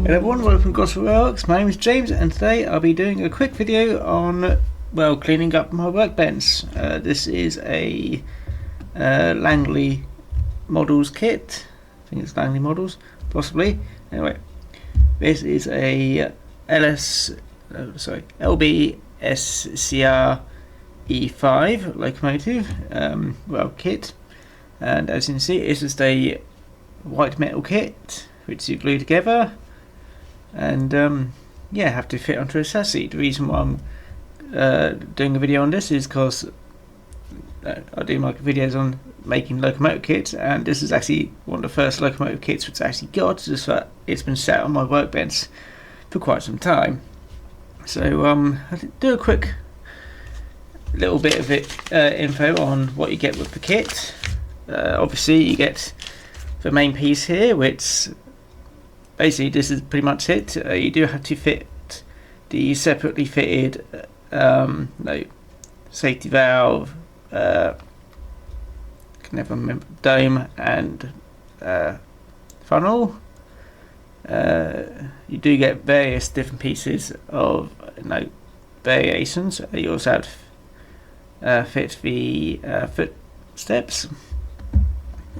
Hello everyone, welcome to Gosport Railworks. My name is James and today I'll be doing a quick video on, well, cleaning up my workbench. This is a Langley models kit. I think it's Langley models, possibly. Anyway, this is a LBSCR E5 locomotive, kit. And as you can see, it's just a white metal kit which you glue together and have to fit onto a chassis. The reason why I'm doing a video on this is because I do my videos on making locomotive kits, and this is actually one of the first locomotive kits which I actually got, just that it's been sat on my workbench for quite some time. So I'll do a quick little bit of info on what you get with the kit. Obviously you get the main piece here, which basically this is pretty much it. You do have to fit the separately fitted safety valve, can never remember, dome and funnel. You do get various different pieces of variations. You also have to fit the footsteps.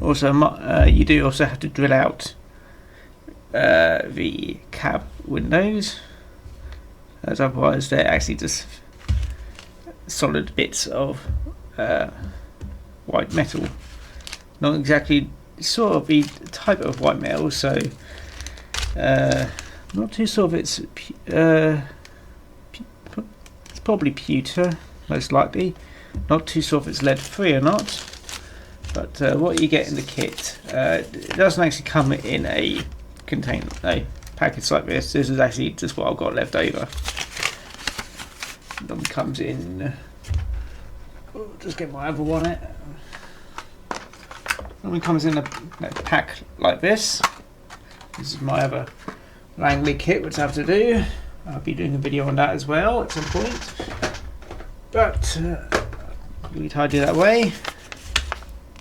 Also, you do also have to drill out the cab windows, as otherwise they're actually just solid bits of white metal. Not exactly sort of the type of white metal, so not too sure if it's probably pewter, most likely. Not too sure if it's lead free or not. But what you get in the kit, it doesn't actually come in a container, package like this. This is actually just what I've got left over. Then comes in. Just get my other one out. Then it comes in a pack like this. This is my other Langley kit, which I have to do. I'll be doing a video on that as well at some point. But we tidy that way.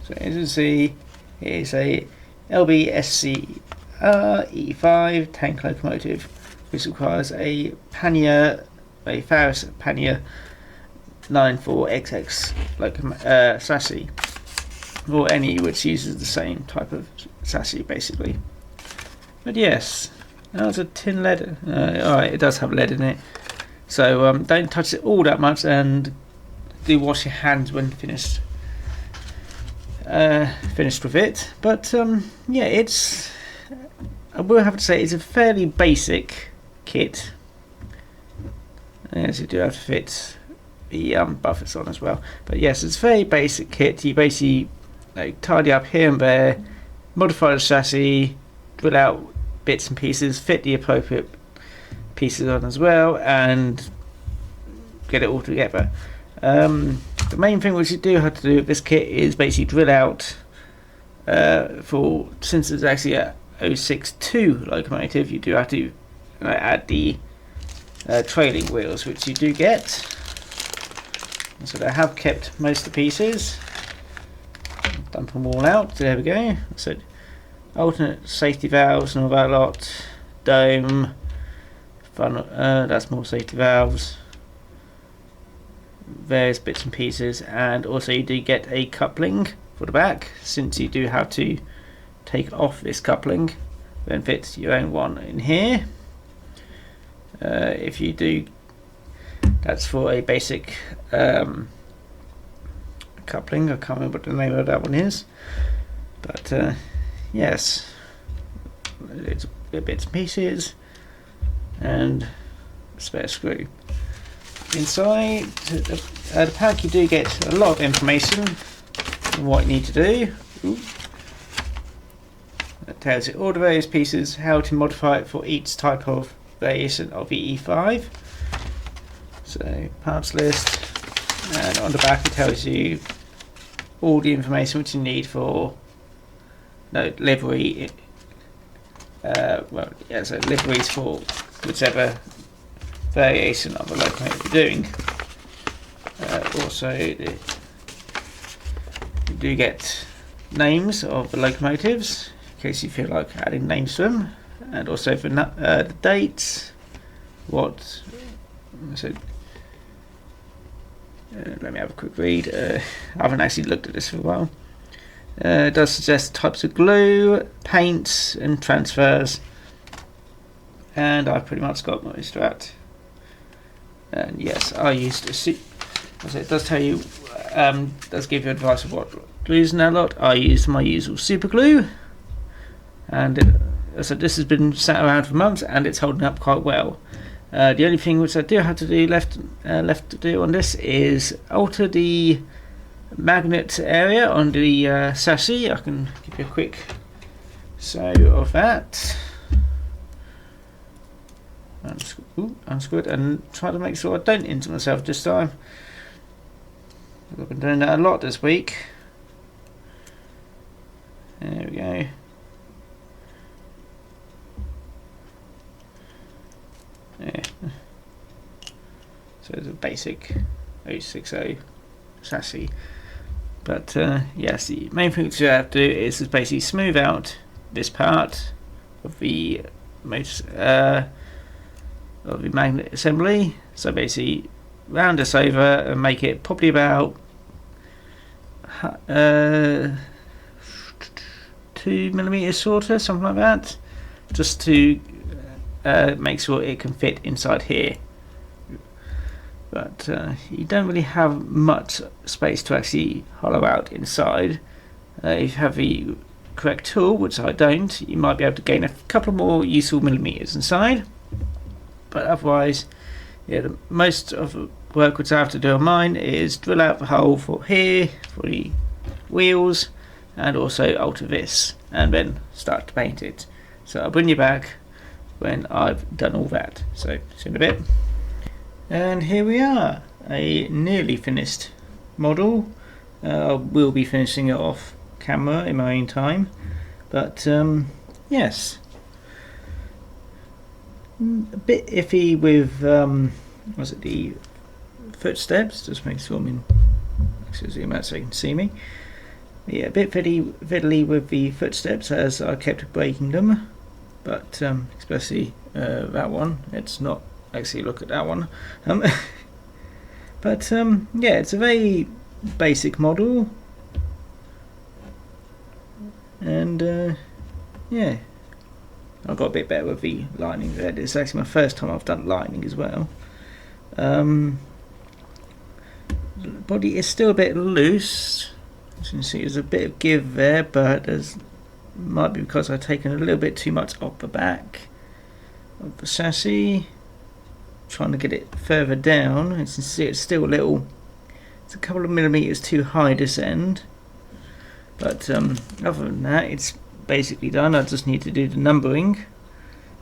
So as you can see, it's a LBSCR E5 tank locomotive, which requires a Faris pannier 94XX chassis, or any which uses the same type of chassis basically. But yes, that was a tin lead. Alright, it does have lead in it, so don't touch it all that much, and do wash your hands when finished with it. But yeah, it's, I will have to say, it's a fairly basic kit. Yes, you do have to fit the buffers on as well. But yes, it's a very basic kit. You basically tidy up here and there, modify the chassis, drill out bits and pieces, fit the appropriate pieces on as well, and get it all together. The main thing which you do have to do with this kit is basically drill out, since it's actually a 062 locomotive, you do have to add the trailing wheels, which you do get. So they have kept most of the pieces. Dump them all out. There we go. So alternate safety valves and all that lot. Dome, funnel, that's more safety valves. Various bits and pieces, and also you do get a coupling for the back, since you do have to take off this coupling, then fit your own one in here. If you do, that's for a basic coupling. I can't remember what the name of that one is, but yes, it's bits and pieces and spare screw. Inside the pack you do get a lot of information on what you need to do. It tells you all the various pieces, how to modify it for each type of variation of the E5. So parts list, and on the back it tells you all the information which you need for livery. So liveries for whichever variation of the locomotive you're doing. Also, you do get names of the locomotives in case you feel like adding names to them. and also for the dates. What? So let me have a quick read. I haven't actually looked at this for a while. It does suggest types of glue, paints, and transfers, and I've pretty much got most of that. And yes, I used to see. So it does tell you, does give you advice of what glues in a lot. I used my usual super glue, and so this has been sat around for months, and it's holding up quite well. The only thing which I do have to do left to do on this is alter the magnet area on the chassis. I can give you a quick show of that. Unscrew it and try to make sure I don't injure myself this time. I've been doing that a lot this week. There we go. Yeah. So it's a basic 060 chassis. But yes, the main thing you have to do is basically smooth out this part of the magnet assembly. So basically round this over and make it probably about 2mm shorter, something like that, just to make sure it can fit inside here. But you don't really have much space to actually hollow out inside. If you have the correct tool, which I don't, you might be able to gain a couple more useful millimeters inside. But otherwise, yeah, the most of the work which I have to do on mine is drill out the hole for here, for the wheels, and also alter this, and then start to paint it. So I'll bring you back when I've done all that. So see you in a bit. And here we are, a nearly finished model. I will be finishing it off camera in my own time, but yes, a bit iffy with was it the footsteps? Just make sure I'm in. Actually, zoom out so you can see me. Yeah, a bit fiddly with the footsteps as I kept breaking them, but especially that one. Let's not actually look at that one. But yeah, it's a very basic model, and yeah, I got a bit better with the lining there. It's actually my first time I've done lining as well. The body is still a bit loose. As you can see, there's a bit of give there, but there's might be because I've taken a little bit too much off the back of the chassis. Trying to get it further down. As you can see, it's still a little. It's a couple of millimeters too high this end. But other than that, it's basically done. I just need to do the numbering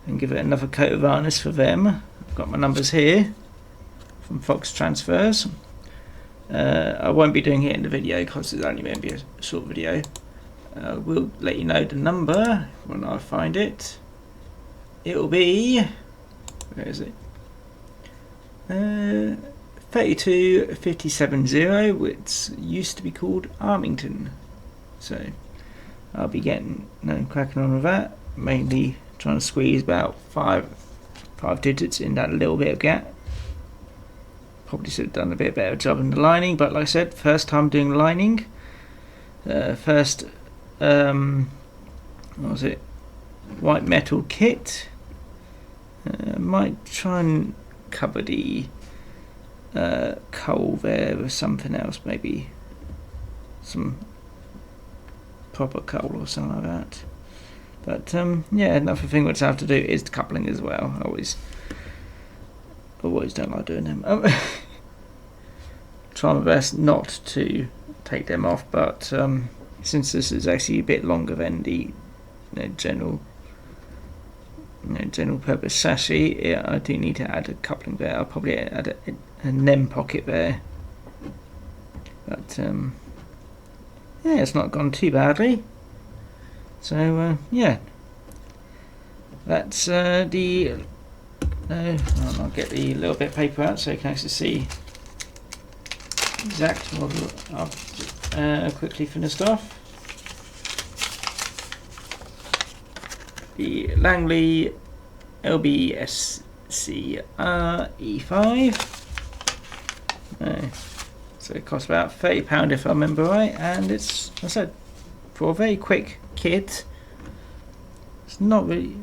and give it another coat of varnish for them. I've got my numbers here from Fox Transfers. I won't be doing it in the video because it's only going to be a short video. We'll let you know the number when I find it. It'll be, where is it? 32570, which used to be called Armington. So I'll be getting cracking on with that. Mainly trying to squeeze about five digits in that little bit of gap. Probably should have done a bit better job in the lining, but like I said, first time doing lining. First, what was it? White metal kit. Might try and cover the coal there with something else, maybe some proper coal or something like that. But yeah, another thing which I have to do is the coupling as well. I always don't like doing them. Try my best not to take them off, but since this is actually a bit longer than the general purpose chassis, yeah, I do need to add a coupling there. I'll probably add a NEM pocket there, but yeah, it's not gone too badly. So yeah, that's the I'll get the little bit of paper out so you can actually see exact model I've quickly finished off. the Langley LBSCR E5. So it costs about £30 if I remember right, and it's, I said, for a very quick kit. It's not really,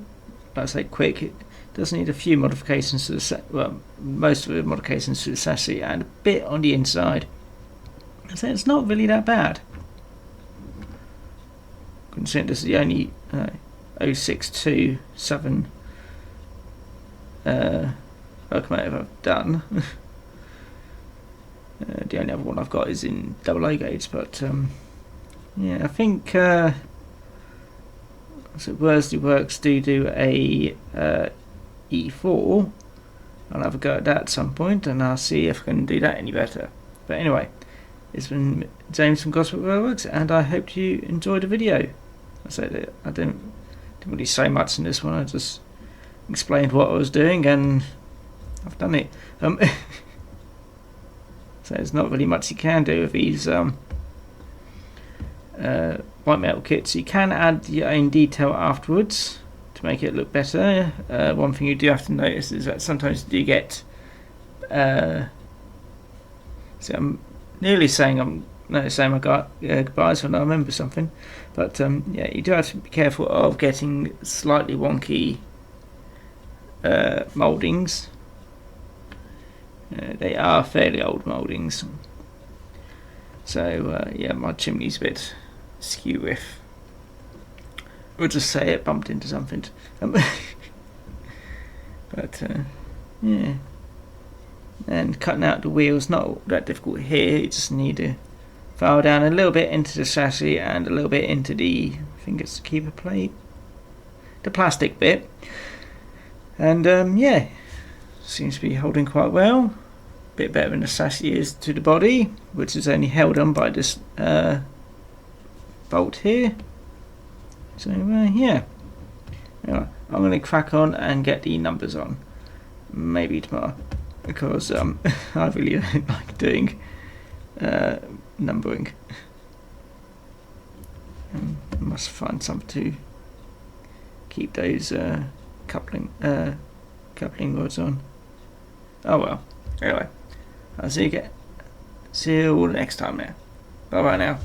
like I say, quick. It does need a few modifications to the well, most of the modifications to the chassis and a bit on the inside. So it's not really that bad. Considering this is the only 0627 locomotive I've done. The only other one I've got is in AA gauge, but yeah, I think so Railworks do a E4. I'll have a go at that at some point, and I'll see if I can do that any better. But anyway, it's been James from Gosport Railworks, and I hope you enjoyed the video. I said I didn't really say much in this one. I just explained what I was doing, and I've done it. So there's not really much you can do with these white metal kits. You can add your own detail afterwards to make it look better. One thing you do have to notice is that sometimes you do get so I'm nearly saying I got goodbyes when I remember something, but yeah, you do have to be careful of getting slightly wonky mouldings. They are fairly old mouldings, so yeah, my chimney's a bit skew with. We'll just say it bumped into something. But yeah, and cutting out the wheels not that difficult here. You just need to file down a little bit into the chassis and a little bit into the, I think it's the keeper plate, the plastic bit, and yeah, seems to be holding quite well. Bit better than the chassis is to the body, which is only held on by this bolt here. So yeah, anyway, I'm going to crack on and get the numbers on, maybe tomorrow, because I really don't like doing numbering. I must find something to keep those coupling rods on. Oh well. Anyway, I'll see you all next time now. Bye bye now.